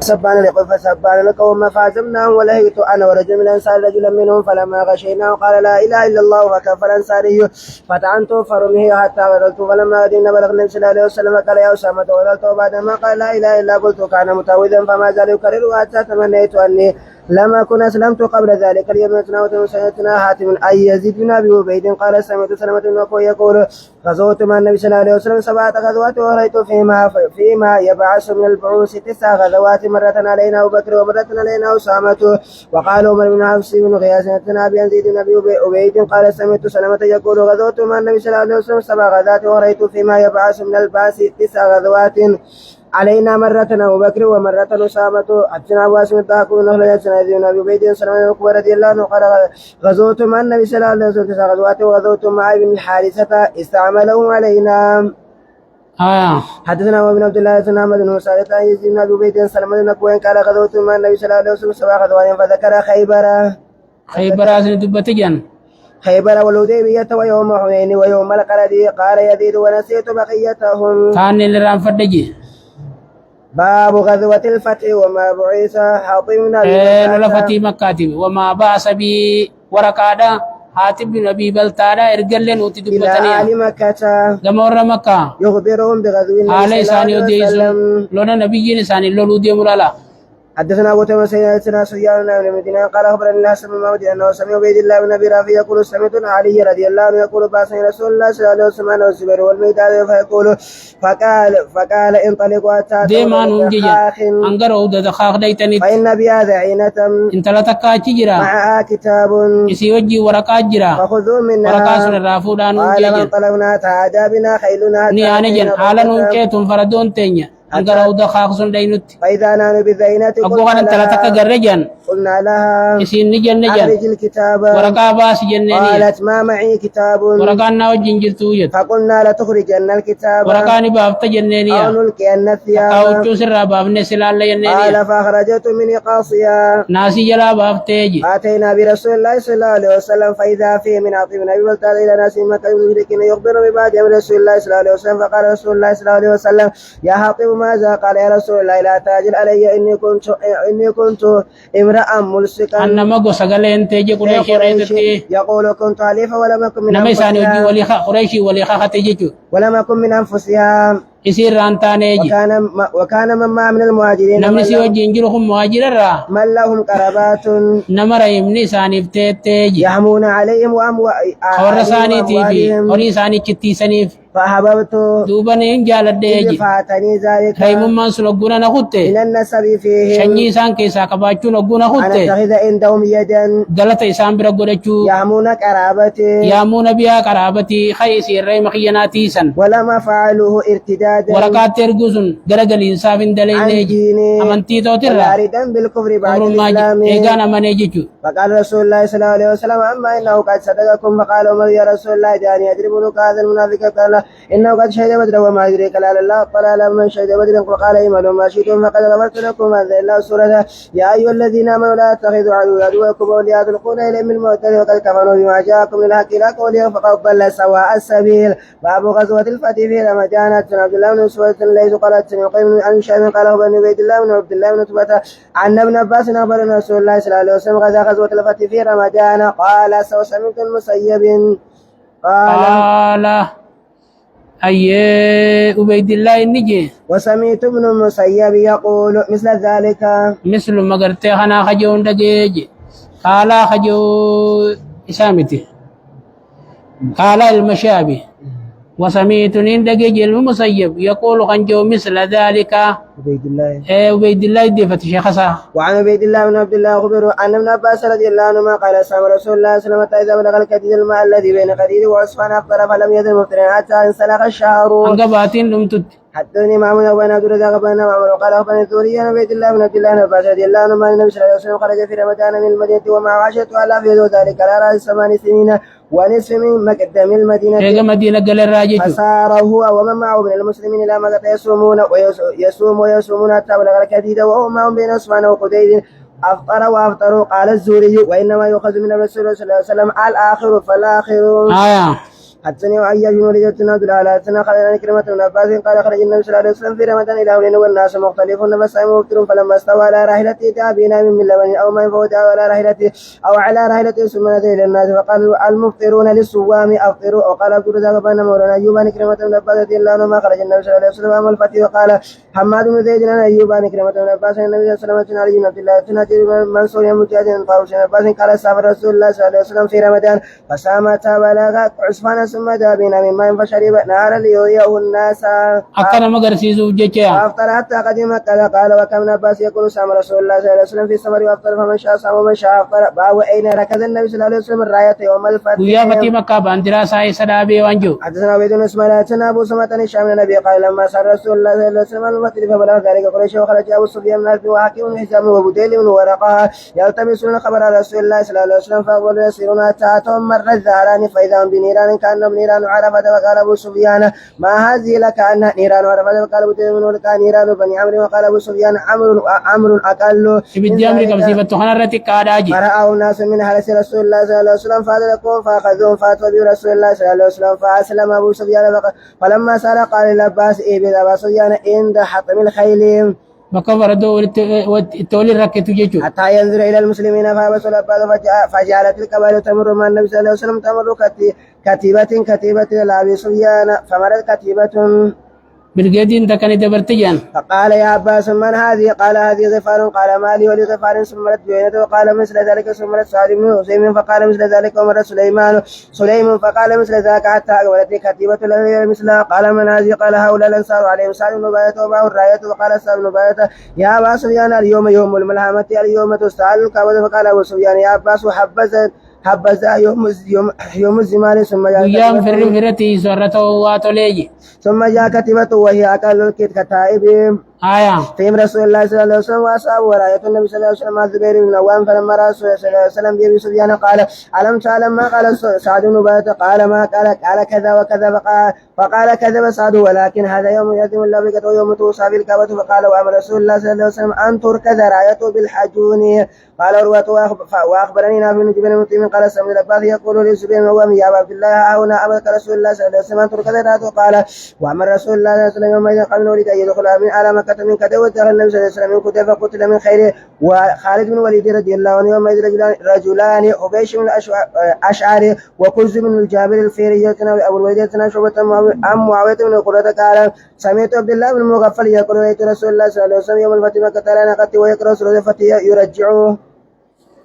سبان لقل فسبان لقوم فعزمناهم ولهيت انا ورجل من الانصار رجلا منهم فلما غشيناه قال لا اله الا الله فكفر الانصاري فطعنت فرمه حتى بلغت فلما قدمنا بلغ النبي صلى الله عليه وسلم قال يا اسامه ولدت بعدما قال لا اله الا قلت كان متعوذا فما زال يكرر حتى تمنيت اني لما كنا اسلمت قبل ذلك اليوم تناوت سيدنا حاتم اي يزيد بن ابي عبيد قال سمعت سلمة بن وكوع يقول غزوت مع النبي صلى الله عليه وسلم 7 غزوات ورأيت فيما يبعث من البعوث 9 غزوات مرة علينا ابو بكر ومرة علينا اسامة. وقال عمر بن حفص بن غياث حدثنا ابي يزيد بن ابي عبيد قال سمعت سلمة يقول غزوت مع النبي صلى الله عليه وسلم 7 غزوات ورأيت فيما يبعث من البعث 9 غزوات علينا مرة أبو بكر ومرة أسامة. حدثنا أبو هاشم الطاهر بن نخلة حدثنا يزيد بن أبي عبيد سلمان بن عقبة رضي الله عنه قال غزوت مع النبي صلى الله عليه وسلم 9 غزوات وغزوت مع ابن الحارثة استعملهم علينا. حدثنا ابو بن عبد الله حدثنا احمد بن موسى عن يزيد بن ابي عبيد سلمان بن عقبة قال غزوت مع النبي صلى الله عليه وسلم 7 غزوات فذكر خيبر أزل دبتجان خيبر والحديبية ويوم حنين ويوم القردي. قال يزيد ونسيت بقيتهم. كان اللي فدجي باب غزوة الفتح وما بعث حاطب بن أبي فتح مكة وما بعث بي ورقادا حاتب بن أبي بلتادا إرجلن وتدبتني إلى مكة جمهور مكة يخبرهم بغزو النبي صلى الله عليه وسلم لونا نبي نساني لولو دي مرالا. حدثنا ابو تيميه سيدنا سفيان بن المدينه قال اخبرني الله سمع محمد انه سمع عبيد الله بن ابي رافع يقول سمعت علي رضي الله عنه يقول بعثني رسول الله صلى الله عليه وسلم انا والزبير والميدان فيقول فقال انطلقوا حتى ديمان انجيا انغرو دخاخ دايتني فان بهذا عينه انت لا تكاچي جرا مع كتاب يسي وجي ورقات جرا فخذوا منا ورقات سن رافودان انجيا قال انطلقنا تعادى بنا خيلنا ني انجن حالن انكيتم فردون تنيا أنقرأوا دخاق سندينت. فإذا نحن بزينة قلنا لها جرجان. قلنا لها يسين نجن أخرج الكتاب. ورقا باس جنينية. قالت ما معي كتاب. ورقا ناو جنجل توجد. فقلنا لتخرجن الكتاب. ورقا نبافت جنينية. أو نلقين الثياب. أو تسر بابن سلال جنينية. قال فأخرجت من قاصية. ناسي جلا بافتيجي. آتينا برسول الله صلى الله عليه وسلم فإذا فيه من عطيب نبي بلتاد إلى ناس مكة يدركين يخبر ببعض من رسول الله صلى الله عليه وسلم فقال رسول الله صلى الله عليه وسلم يا حاطب ماذا؟ قال يا رسول الله لا تاجل علي إني كنت امرأ ملصقا أنما قصقلين تيجي قريشي يقول كنت حليفا ولم أكن من أنفسها ولم أكن من أنفسها يصير رانتانيجي وكان من ما من المهاجرين نمني سوى جنجرهم مهاجر را من لهم قرابات نمر يمني ساني فتيجي يحمون عليهم خور ساني تيجي وري ساني كتي سنيف فأحببت دوبنين جالديجي فاتني ذلك خيم من سلقنا نخطة من النسب فيهم شني سان كيسا كباچو نغنا خطة أنا اتخذ عندهم يدا غلط إسان برغدچو يحمون قرابتي يامون بها قرابتي خي سيري مخيناتي سن ولما فعلوه ارتدادا ورقات ترغزن غرغل انصاف دلينيجي امنتي توتر واردا بالكفر بعد الإسلام ايغانا منيجو. فقال رسول الله صلى الله عليه وسلم أما إنه قد صدقكم فقال عمر يا رسول الله دعني يضرب هذا المنافق قال إنه قد شهد بدر وما يدريك لعل الله قال لمن شهد بدر فقال اعملوا ما شئتم فقد غفرت لكم. أنزل الله سورة يا أيها الذين آمنوا لا تتخذوا عدوكم أولياء تلقون إليهم بالموت وقد كفروا بما جاءكم من الحق لا قولهم فقد ضل سواء السبيل. باب غزوة الفتح في رمضان. عن عبد الله بن مسعود ليس قالت سمع عن شيخ قال بن عبيد الله بن عبد الله بن عتبة عن ابن عباس أخبرنا رسول الله صلى الله عليه وسلم غزا غزوة الفتح في رمضان. قال سمعت المسيب قال أي عبيد الله النجي وسمعت ابن المسيب يقول مثل ذلك مثل ما قلت أنا خجون دجيج قال خجو إسامتي قال المشابه وسمعت دجيج المسيب يقول خنجو مثل ذلك عبيد الله دفت شيخا. وعن عبيد الله بن عبد الله أخبره أن ابن عباس رضي الله عنهما قال سمع رسول الله صلى الله عليه وسلم إذا بلغ الكديد الماء الذي بين قديد وعصفان أفطر فلم يزل مفطرا حتى انسلخ الشهر. أنقباتين لم تت حدثني معمر بن عبد الرزاق بن معمر قال أخبرني الثوري عن عبيد الله بن عبد الله بن عباس رضي الله عنهما أن النبي صلى الله عليه وسلم خرج في رمضان من المدينة ومعه 10,000 يدعو ذلك على رأس 8 سنين ونصف من مقدم المدينة. هي مدينة قال الراجل فسار هو ومن معه من المسلمين إلى مكة يصومون حتى بلغ الكديد وهم معهم بين عثمان وقديد أفطر وأفطروا. قال الزهري وإنما يؤخذ من الرسول صلى الله عليه وسلم الآخر فالآخر. حدثني وعياش بن وليد بن عبد الله حدثنا خالد عن كلمة بن عباس قال خرج النبي صلى الله عليه وسلم في رمضان إلى هولين والناس مختلفون فصائم مفطر فلما استوى على راحلته دعا بنا من لبن أو ماء فودعا على راحلته أو على راحلته ثم نادى إلى الناس فقال المفطرون للصوام أفطروا. وقال عبد الرزاق بن مولانا أيوب عن كلمة بن عباس رضي الله عنهما خرج النبي صلى الله عليه وسلم عام الفتح. وقال حماد بن زيد عن أيوب عن كلمة بن عباس عن النبي صلى الله عليه وسلم علي بن عبد الله بن منصور مجاهد طاووس بن عباس قال سافر رسول الله صلى الله عليه وسلم في رمضان فصام حتى بلغ عصفان ثم دعا بنا من ماء فشرب نهارا ليريه الناس akkana magarsiisuuf jecha فافطر حتى قدم مكة. قال وكم ابن عباس يقول صام رسول الله صلى الله عليه وسلم في السفر وافطر فمن شاء صام ومن شاء افطر. باب اين ركز النبي صلى الله عليه وسلم الراية يوم الفتح. guyyaa fatii makkaa baandiraa isaa isa dhaabee waan jiru حدثنا عبيد بن اسماعيل حدثنا ابو سمعة عن هشام بن النبي قال لما سار رسول الله صلى الله عليه وسلم الفتح فبلغ ذلك قريش وخرج ابو سفيان بن الف وحكيم بن حزام وبديل بن ورقه يلتمسون خبر رسول الله صلى الله عليه وسلم فاقبلوا يسيرون حتى اتهم مر الزهران فاذا هم بنيران كانهم نيران عرفه. وقال ابو سفيان ما هذه لك انها نيران عرفه. وقال ابو تيمون لك نيران بني عمرو. وقال ابو سفيان عمرو اقل ibiddi amri qabsiifattu kanarratti qaadhaa je فرأوا الناس من حرس رسول الله صلى الله عليه وسلم فأدركوهم فأخذوهم فأتوا برسول الله صلى الله عليه وسلم فأسلم أبو سفيان فلما سأل قال للعباس إبن أبا سفيان عند حطم الخيل bakka fardoo itti waliin rakkitu jechuudha. حتى ينظر إلى المسلمين فأبسوا العباس فجعلت القبائل تمر مع النبي صلى الله عليه وسلم تمر كتيبة لأبي سفيان فمرت كتيبة Birgeediin takkan dabarte jedhan. فقال يا عباس من هذه؟ قال هذه غفار. قال ما لي ولغفار سمرت جوينته. وقال مثل ذلك سمرت سعد بن حسين. فقال مثل ذلك ومر سليم فقال مثل ذاك حتى أقبلت كتيبة له مثلها. قال من هذه؟ قال هؤلاء الأنصار عليهم سعد بن عبادة ومعه الراية. وقال سعد بن عبادة يا أبا سفيان اليوم يوم الملحمة اليوم تستعل الكعبة. فقال أبو سفيان يا عباس حبذا يوم الزمان Guyyaan firri soorata waa tolee je. ثم جاء كتيبة وهي أقل الكتائب فيهم رسول الله صلى الله عليه وسلم وأصحابه وراية النبي صلى الله عليه وسلم مع الزبير بن العوام. فلما رأى رسول الله صلى الله عليه وسلم بأبي سفيان قال ألم تعلم ما قال سعد بن عبادة؟ قال ما قال كذا وكذا. فقال كذب سعد ولكن هذا يوم يأتم الله بك ويوم توصى بالكعبة. فقال وأمر رسول الله صلى الله عليه وسلم أن تركز رايته بالحجون. قال عروة وأخبرني نافع بن جبير المطيم قال سمعت العباس يقول للزبير بن العوام يا عبد الله هنا أمرك رسول الله صلى الله عليه وسلم أن تركز رايته. قال وأمر رسول الله صلى الله عليه وسلم يومئذ قبل ولد أن يدخل من على مكة من كذا ودخل النبي صلى الله عليه وسلم من كتب فقتل من خيره. وخالد بن وليد رضي الله عنه يومئذ رجلان حبيش بن الأشعري وكز بن الجابر الفيري أبو الوليد شعبة عن معاوية بن قرة قال سمعت عبد الله بن المغفل يقول رأيت رسول الله صلى الله عليه وسلم يوم الفتح مكة على ناقته ويقرأ سورة الفتح يرجعه.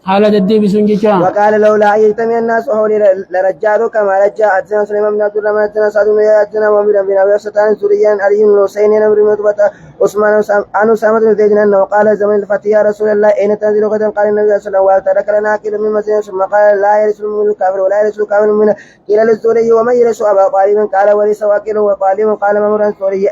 Haala deddeebisuun jecha. وقال لولا أن يجتمع الناس حولي لرجعوا كما رجع. حدثنا سليمان بن عبد الرحمن حدثنا سعد بن حدثنا محمد بن أبي ستان سوريا علي بن حسين بن متوبة عثمان عن أسامة بن زيد أنه قال زمن الفتح يا رسول الله أين تنزل غدا؟ قال النبي صلى الله عليه وسلم وترك لنا أكل من مسجد. ثم قال لا يرث من الكافر ولا يرث الكافر من. قيل للسوري ومن يرث أبا طالب؟ قال ورث واكل وطالب. قال ممر السوري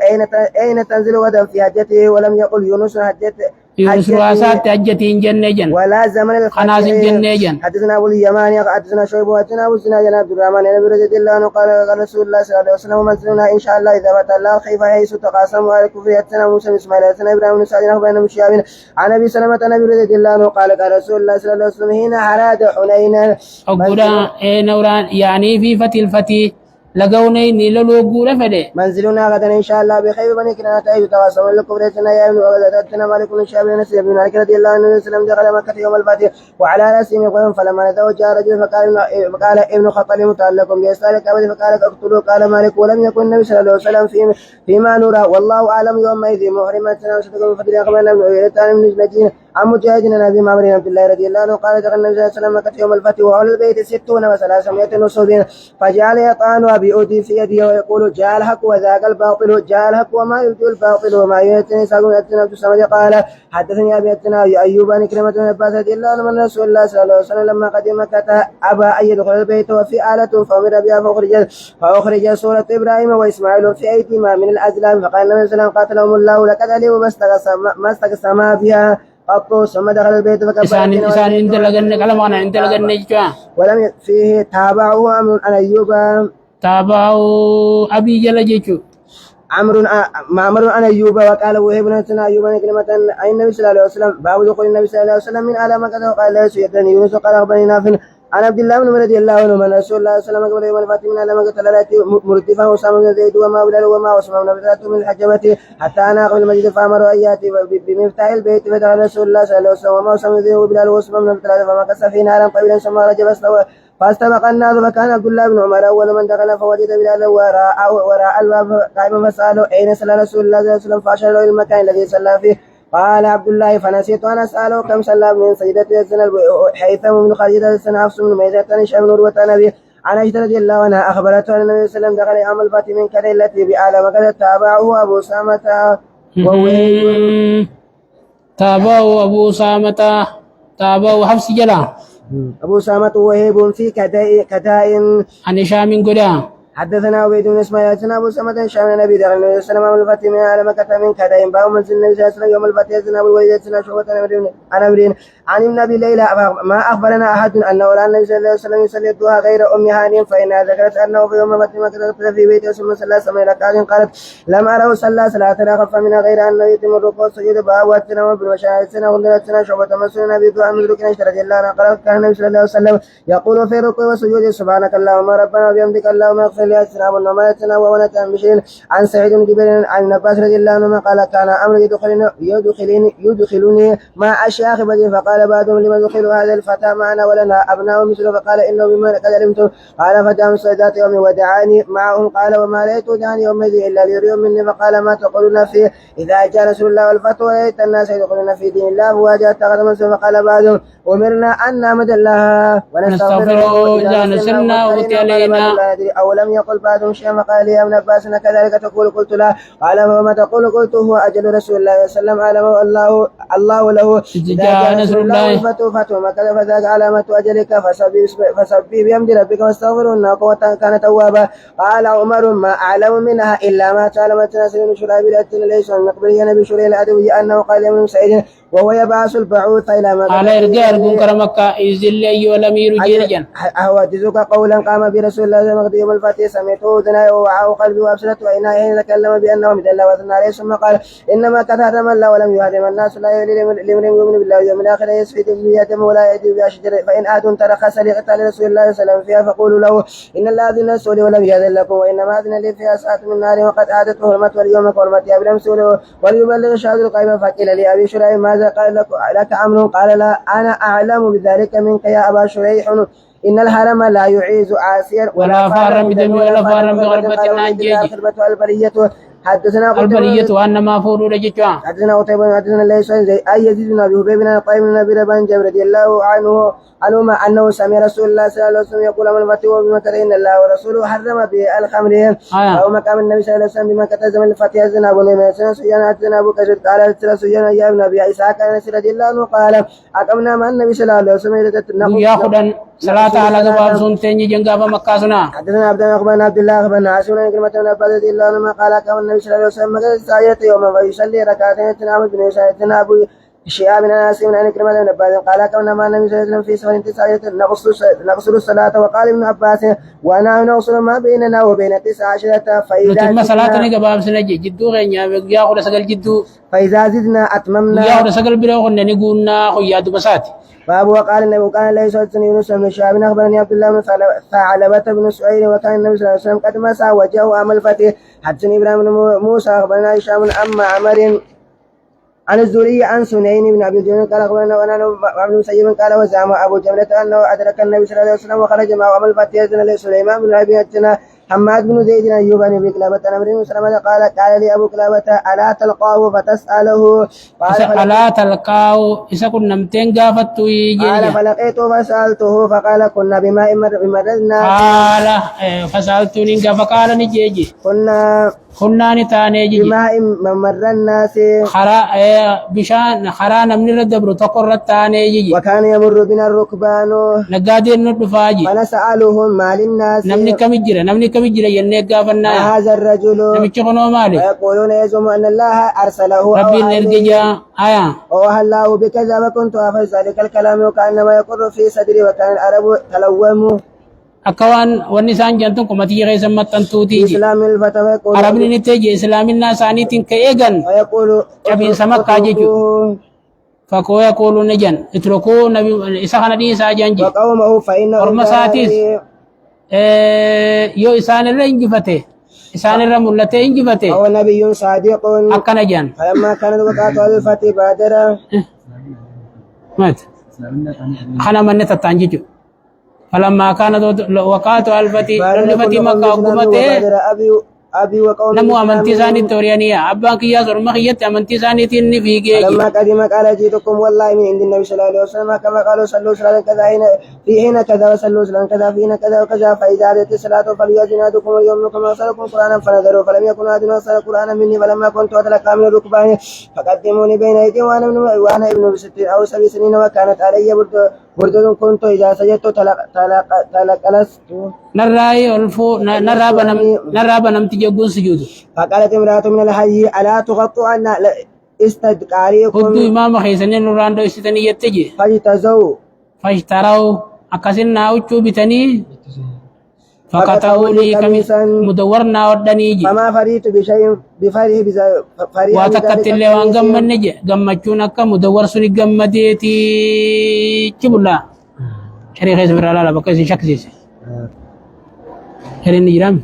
أين تنزل غدا في حجته؟ ولم يقل يونس حجته Yunus waasaatti hajjatiin jennee jenna. ولا زمن الفتح Kanaas hin jennee jenna. حدثنا ابو اليمان حدثنا شعيب حدثنا ابو الزناد عن عبد الرحمن بن رضي الله عنه قال رسول الله صلى الله عليه وسلم منزلنا ان شاء الله اذا فتح الله خيف حيث تقاسموا على الكفر. حدثنا موسى بن اسماعيل حدثنا ابراهيم بن سعد بن مشياب عن ابي سلمة عن ابي رضي الله عنه قال رسول الله صلى الله عليه وسلم حين اراد حنين Ogguudhaan nawraan yaanii fi fatil fatii lagawne ni loloo fede. منزلنا غدا ان شاء الله بخير بني كنانة ايضا تواصلوا لكم ريتنا يا ابن وغدتنا مالك بن شهاب بن نسيب بن مالك رضي الله عنه وسلم دخل مكة يوم الفتح وعلى راسه يقول. فلما نزلوا جاء رجل فقال ابن خطل متعلق بيسالك ابدا فقال اقتلوا. قال مالك ولم يكن النبي صلى الله عليه وسلم فيما نرى والله اعلم يومئذ محرمتنا وصدق من فضل اخبرنا من عيرتان من نجين عن مجاهد عن ابي معمر عبد الله رضي الله عنه قال دخل النبي صلى الله عليه وسلم مكة يوم الفتح وعلى البيت 60 و300 نصب فجعل يطعن وبيؤدي في يده ويقول جاء الحق وذاك الباطل جاء الحق وما يبدو الباطل وما يأتني ساقم يأتنا عبد الصمد قال حدثني ابي اتنا ايوب عن كلمة بن عباس رضي الله عنه من رسول الله صلى الله عليه وسلم لما قدم مكة ابى ان يدخل البيت وفي آلة فامر بها فاخرج سورة ابراهيم واسماعيل في ايديهما من الازلام. فقال النبي صلى الله عليه وسلم قاتلهم الله لقد علموا ما استقسما بها قط. ثم دخل البيت فكبر Isaan inta laganne qalamaana inta laganne jechuudha. ولم فيه تابعه امر عن ايوب Taaba'uu abii jala jechuudha. معمر عن ايوب وقال وهب بن ايوب عن كلمة عن النبي صلى الله عليه وسلم باب دخول النبي صلى الله عليه وسلم من على مكة. وقال لا يدني يونس قال اخبرني نافع عن عبد الله بن عمر رضي الله عنه من رسول الله صلى الله عليه وسلم قبل يوم الفتح من لما قتل الاتي مردفا وسام بن زيد وما بلال وما وسام بن بلال من الحجبه حتى انا قبل المسجد فامر ان ياتي بمفتاح البيت فدخل رسول الله صلى الله عليه وسلم وما وسام بن زيد وبلال وسام بن بلال فما كسر في نارا طويلا ثم رجب فاستبق الناس فكان عبد الله بن عمر اول من دخل فوجد بلالا وراء الباب قائما فساله اين صلى رسول الله صلى الله عليه وسلم فاشار له المكان الذي صلى فيه قال عبد الله فنسيت ان اساله كم صلى من سجدته السنه حيثم بن خالد السنه حفص بن ميزه هشام بن عروه نبي عن عائشة رضي الله عنها اخبرته ان النبي صلى الله عليه وسلم دخل يوم الفتح من كده التي بأعلى وقد تابعه ابو سامه تابعه ابو سامة تابعه حفص جلا ابو سامه وهيب في كداء عن هشام قدا حدثنا عبيد بن اسماعيل حدثنا ابو سمة شام النبي دخل النبي صلى الله عليه وسلم الفتح من على مكة من كداء باو منزل النبي صلى الله عليه وسلم يوم الفتح حدثنا ابو الوليد حدثنا شعبة عن امرين عن ابن ابي ليلى ما اخبرنا احد انه لا النبي صلى الله عليه وسلم يصلي الضحى غير ام هانئ فانها ذكرت انه في يوم الفتح مكة في بيته ثم صلى 8 ركعات قالت لم اره صلى صلاة اخف منها غير انه يتم الركوع والسجود باب والتناول بالمشاهد سنه وندرت شعبة مسلم النبي دعاء مدرك رضي الله عنه قال كان النبي صلى الله عليه وسلم يقول في الركوع والسجود سبحانك اللهم ربنا وبحمدك اللهم اغفر لي اسلام وماتنا ونتنا بشير عن سعيد بن جبير عن ابن عباس رضي الله عنهما قال كان امر يدخلني مع الشيخ بدر فقال بعضهم لما يدخل هذا الفتى معنا ولنا ابناء مثله فقال انه مما قد علمتم قال فتى ذات يوم ودعاني معهم قال وما لا دعاني يومئذ الا ليريهم مني فقال ما تقولون فيه اذا جاء رسول الله والفتح وليت الناس يدخلون في دين الله فواجه اتخذ مسلم فقال بعضهم امرنا ان نعبد الله ونستغفره اذا نسلنا واتي علينا او لم يقل بعضهم شيئا فقال لي يا ابن عباس كذلك تقول قلت لا قال فما تقول قلت هو اجل رسول الله صلى الله عليه وسلم اعلمه الله له اذا جاء نصر الله فتح مكة فذاك علامة اجلك فسبح بحمد ربك واستغفره انه كان توابا قال عمر ما اعلم منها الا ما تعلمت ناصر بن شريح ليس المقبلي نبي شريح العدوي انه قال ابن سعيد وهو يبعث البعوث الى مكة على ارجال كرمك يذل ايها الامير جيرجا احوجزك قولا قام برسول الله صلى الله عليه وسلم يوم الفتح سمعته اذناي ووعاه قلبي وابصرته عيناي تكلم بانه من الله وثنى عليه ثم قال انما قد هرم الله ولم يهرم الناس لا لمن يؤمن بالله واليوم الاخر يسفك بيده ولا يجد باشجر فان احد ترخص لقتال رسول الله صلى الله عليه وسلم فيها فقولوا له ان الله اذن الرسول ولم ياذن لكم وانما اذن لي فيها ساعه من نار وقد عادت حرمت واليوم حرمتها بالامس وليبلغ شهاد الغيب فقيل لي ابي شريح ماذا قال لك عمرو قال لا انا اعلم بذلك منك يا ابا شريح إن الحرم لا يعيز عاسيا ولا فارا بدم ولا فارا بغربة ناجيج البرية حدثنا البرية وأن ما فوروا لجتوا حدثنا قتيبة حدثنا ليس أي يزيد بن أبي حبيب بن طيب بن أبي ربان جابر رضي الله عنهما أنه سمع رسول الله صلى الله عليه وسلم يقول من الفتح وبمكة إن الله ورسوله حرم بالخمر أو مقام النبي صلى الله عليه وسلم بمكة زمن الفتح الزنا بن ميسر سجن حدثنا أبو كثير قال سجن يا ابن أبي إسحاق أنس رضي الله عنه قال أقمنا مع النبي صلى الله عليه وسلم يأخذ صلاة على باب سنتين جنگا بمكة سنا حدثنا عبد الله بن عاشور كلمة من عباس رضي الله عنه قال كما النبي صلى الله عليه وسلم مكة ساعة يوما ويصلي ركعتين تنام بن ساعتنا أبو شهاب بن انس من كلمة من عباس قال كما مع النبي صلى الله عليه وسلم في سفر ساعة نقصر الصلاة وقال ابن عباس وانا نقصر ما بيننا وبين 19 فإذا نتم صلاة نجباب سنجي جدو غنيا يأخذ سجل جدو فإذا زدنا أتممنا يأخذ سجل بلوغ نقولنا خياد بسات باب وقال النبي كان لا يسعدني يونس بن شهاب اخبرني عبد الله بن ثعلبة بن سعيد وكان النبي صلى الله عليه وسلم قد مسى وجهه امام الفتح حدثني ابراهيم بن موسى اخبرنا هشام اما عمر عن الزهري عن سنين بن ابي الجنود قال اخبرنا وانا ابن مسيب قال وزعم ابو جملة انه ادرك النبي صلى الله عليه وسلم وخرج معه امام الفتح اذن سليمان بن ابي حدثنا حماد بن زيد ايوب بن ابي كلابة عن عمرو بن سلمة قال لي ابو كلابة الا تلقاه فتساله قال الا تلقاه اذا كنا نمتين غافتو قال فلقيته فسالته فقال كنا بماء مررنا قال فسالتني فقال نجيجي كنا نتانيجي بماء ممر الناس خرا بشان خرا نمن ردبر تقر تانيجي وكان يمر بنا الركبان نغادين ندفاجي فنسالهم ما للناس نمني كمجرا يني غافنا هذا الرجل نمشي كنو مالي ويقولون يزعم ان الله ارسله ربي نرجع آية وهلاه بكذا وكنت افز ذلك الكلام وكانما يقر في صدري وكان العرب تلوموا أكوان والنسان جنتم كمتي غير سمتن توتي إسلام الفتوى يقول عربني نتيجي إسلام الناس عنيتين كيغن ويقول كبين سمك كاجيجو فكو يقول نجن اتركوا نبي إسحاق ديسا جنجي وقومه فإنهم ورمساتيس كانوا يو إسان الرنجفته إسان الرملته إنجفته هو نبي صادق أكنا جان فلما كانت وقعت الفتح بادر مات خنا من تتانجيجو فلما كانت وقعت الفتي لفتي مكة قمته أبي وقومه نمو أمنتي ساني توريانيا أبان كيا زرما خيت أمنتي ساني تني فيجي فلما قدم قال جئتكم والله من عند النبي صلى الله عليه وسلم كما قالوا صلوا صلاة كذا في حين كذا وصلوا صلاة كذا في حين كذا وكذا فإذا أتت الصلاة فليؤذن أحدكم اليوم كما أرسلكم قرآنا فنظروا فلم يكن أحد أرسل قرآنا مني فلما كنت أتلقى من الركبان فقدموني بين أيديهم وأنا ابن 60 أو 7 سنين وكانت علي بردة كنت إذا سجدت تلقلست نراي ألفو نرابا نمتي جوجون سجود فقالت امرأة من الحي ألا تغطوا أن استدقاريكم هدو إمام خيسنين نوراندو استني يتجي فاجتزوا فاشتراو أكاسين ناوچو بتني فقطعوا لي كميسا مدورنا ودنيجي فما فريت بشيء بفريه فريه واتكت اللي وان غمن نجي غمچون أكا مدور سني غمديتي چبولا شريخ اسمر الله بكسي شكسيس هرين نجرام